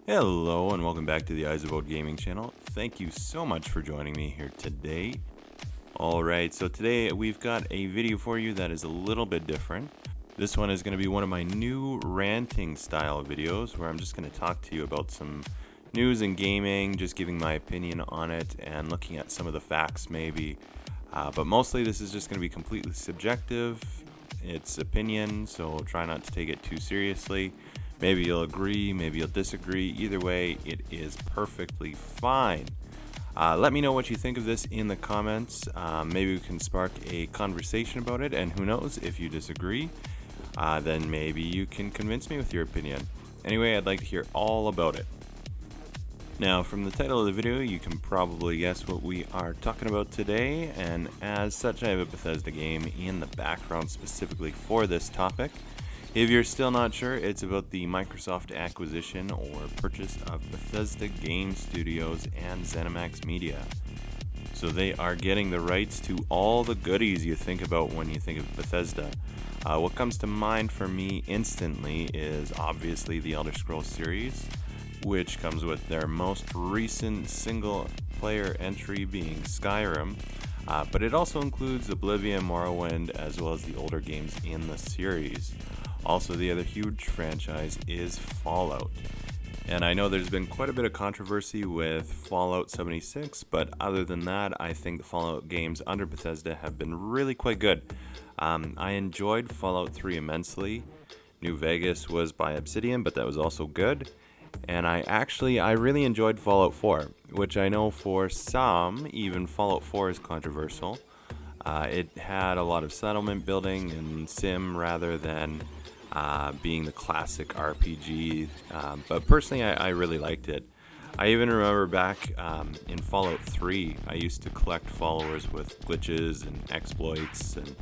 Hello and welcome back to the Eyes of Old Gaming channel. Thank you so much for joining me here today. Alright, so today we've got a video for you that is a little bit different. This one is going to be one of my new ranting style videos where I'm just going to talk to you about some news in gaming, just giving my opinion on it and looking at some of the facts maybe. But mostly this is just going to be completely subjective. It's opinion, so try not to take it too seriously. Maybe you'll agree, maybe you'll disagree. Either way, it is perfectly fine. Let me know what you think of this in the comments. Maybe we can spark a conversation about it, and who knows, if you disagree, then maybe you can convince me with your opinion. Anyway, I'd like to hear all about it. Now, from the title of the video, you can probably guess what we are talking about today, and as such, I have a Bethesda game in the background specifically for this topic. If you're still not sure, it's about the Microsoft acquisition or purchase of Bethesda Game Studios and Zenimax Media. So they are getting the rights to all the goodies you think about when you think of Bethesda. What comes to mind for me instantly is obviously the Elder Scrolls series, which comes with their most recent single-player entry being Skyrim, but it also includes Oblivion, Morrowind, as well as the older games in the series. Also, the other huge franchise is Fallout. And I know there's been quite a bit of controversy with Fallout 76, but other than that, I think the Fallout games under Bethesda have been really quite good. I enjoyed Fallout 3 immensely. New Vegas was by Obsidian, but that was also good. And I really enjoyed Fallout 4, which I know for some, even Fallout 4 is controversial. It had a lot of settlement building and sim rather than being the classic RPG, but personally I really liked it. I even remember back in Fallout 3, I used to collect followers with glitches and exploits and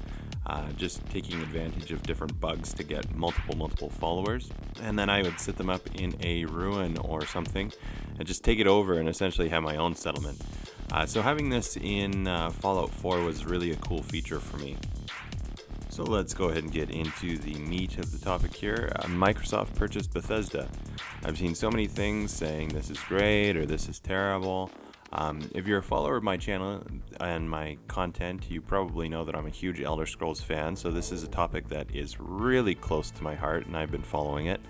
just taking advantage of different bugs to get multiple followers, and then I would set them up in a ruin or something and just take it over and essentially have my own settlement. So having this in Fallout 4 was really a cool feature for me. So let's go ahead and get into the meat of the topic here. Microsoft purchased Bethesda. I've seen so many things saying this is great or this is terrible. If you're a follower of my channel and my content, you probably know that I'm a huge Elder Scrolls fan, so this is a topic that is really close to my heart and I've been following it.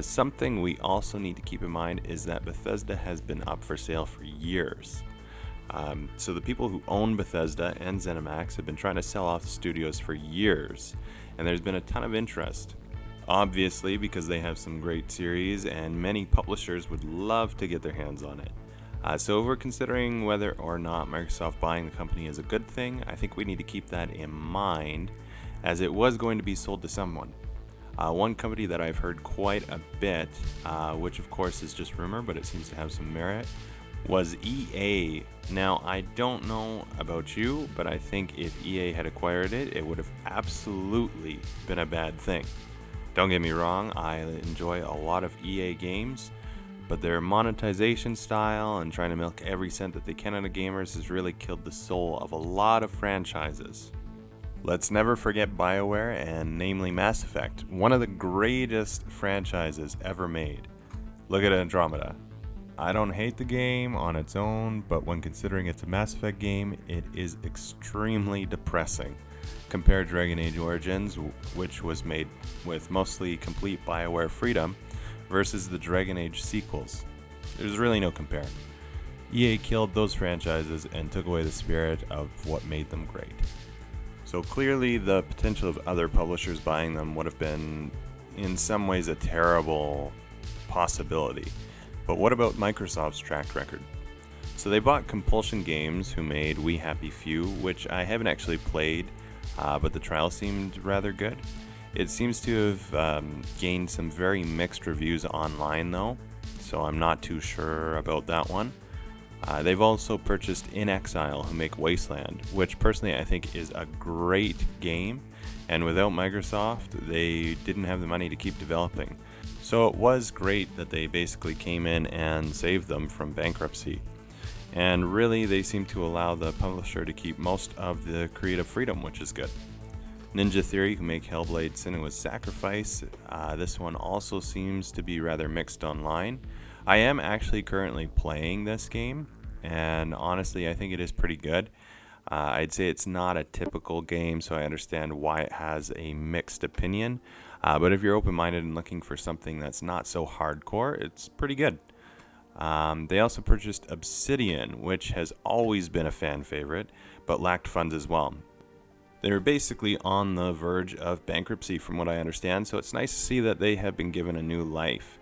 Something we also need to keep in mind is that Bethesda has been up for sale for years. So the people who own Bethesda and ZeniMax have been trying to sell off the studios for years, and there's been a ton of interest. Obviously, because they have some great series and many publishers would love to get their hands on it. So if we're considering whether or not Microsoft buying the company is a good thing, I think we need to keep that in mind, as it was going to be sold to someone. One company that I've heard quite a bit, which of course is just rumor, but it seems to have some merit, was EA. Now, I don't know about you, but I think if EA had acquired it, it would have absolutely been a bad thing. Don't get me wrong, I enjoy a lot of EA games, but their monetization style and trying to milk every cent that they can out of gamers has really killed the soul of a lot of franchises. Let's never forget BioWare, and namely Mass Effect, one of the greatest franchises ever made. Look at Andromeda. I don't hate the game on its own, but when considering it's a Mass Effect game, it is extremely depressing. Compare Dragon Age Origins, which was made with mostly complete BioWare freedom, versus the Dragon Age sequels. There's really no compare. EA killed those franchises and took away the spirit of what made them great. So clearly the potential of other publishers buying them would have been in some ways a terrible possibility. But what about Microsoft's track record? So they bought Compulsion Games, who made We Happy Few, which I haven't actually played, but the trial seemed rather good. It seems to have gained some very mixed reviews online though, so I'm not too sure about that one. They've also purchased In Exile, who make Wasteland, which personally I think is a great game, and without Microsoft, they didn't have the money to keep developing. So it was great that they basically came in and saved them from bankruptcy. And really, they seem to allow the publisher to keep most of the creative freedom, which is good. Ninja Theory, who make Hellblade: Senua's Sacrifice, this one also seems to be rather mixed online. I am actually currently playing this game, and honestly, I think it is pretty good. I'd say it's not a typical game, so I understand why it has a mixed opinion. But if you're open-minded and looking for something that's not so hardcore, it's pretty good. They also purchased Obsidian, which has always been a fan favorite, but lacked funds as well. They're basically on the verge of bankruptcy, from what I understand, so it's nice to see that they have been given a new life.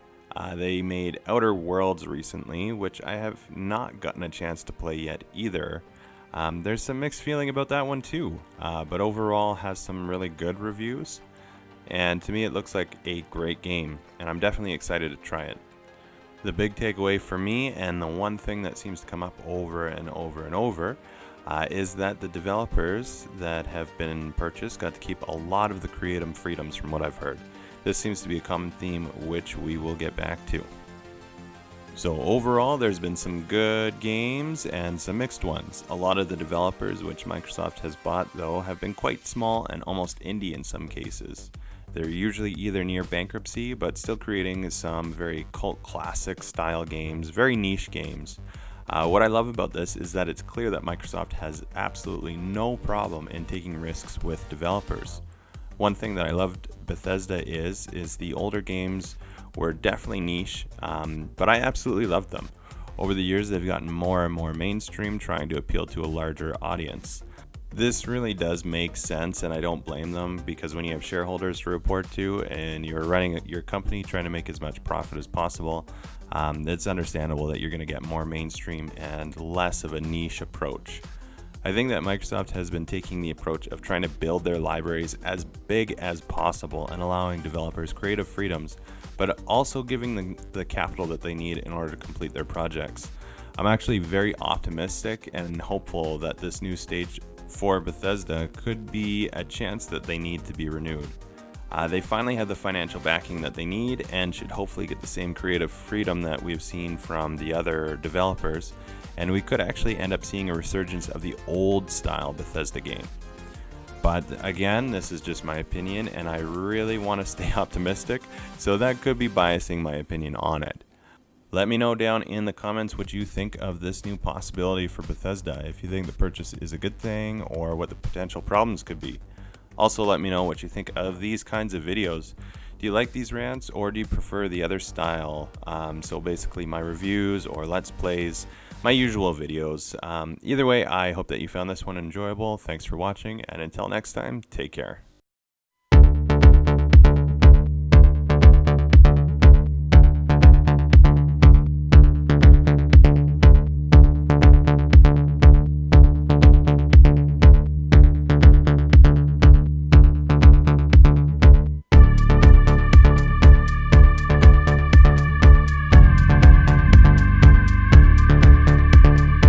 They made Outer Worlds recently, which I have not gotten a chance to play yet either. There's some mixed feeling about that one too, but overall has some really good reviews. And to me, it looks like a great game, and I'm definitely excited to try it. The big takeaway for me, and the one thing that seems to come up over and over and over, is that the developers that have been purchased got to keep a lot of the creative freedoms from what I've heard. This seems to be a common theme, which we will get back to. So overall, there's been some good games and some mixed ones. A lot of the developers which Microsoft has bought, though, have been quite small and almost indie in some cases. They're usually either near bankruptcy, but still creating some very cult classic style games, very niche games. What I love about this is that it's clear that Microsoft has absolutely no problem in taking risks with developers. One thing that I loved Bethesda is the older games were definitely niche, but I absolutely loved them. Over the years, they've gotten more and more mainstream, trying to appeal to a larger audience. This really does make sense, and I don't blame them, because when you have shareholders to report to and you're running your company trying to make as much profit as possible, it's understandable that you're going to get more mainstream and less of a niche approach. I think that Microsoft has been taking the approach of trying to build their libraries as big as possible and allowing developers creative freedoms, but also giving them the capital that they need in order to complete their projects. I'm actually very optimistic and hopeful that this new stage for Bethesda could be a chance that they need to be renewed. They finally have the financial backing that they need and should hopefully get the same creative freedom that we've seen from the other developers, and we could actually end up seeing a resurgence of the old style Bethesda game. But again, this is just my opinion, and I really want to stay optimistic, so that could be biasing my opinion on it. Let me know down in the comments what you think of this new possibility for Bethesda, if you think the purchase is a good thing or what the potential problems could be. Also, let me know what you think of these kinds of videos. Do you like these rants, or do you prefer the other style? So basically my reviews or let's plays, my usual videos. Either way, I hope that you found this one enjoyable. Thanks for watching, and until next time, take care.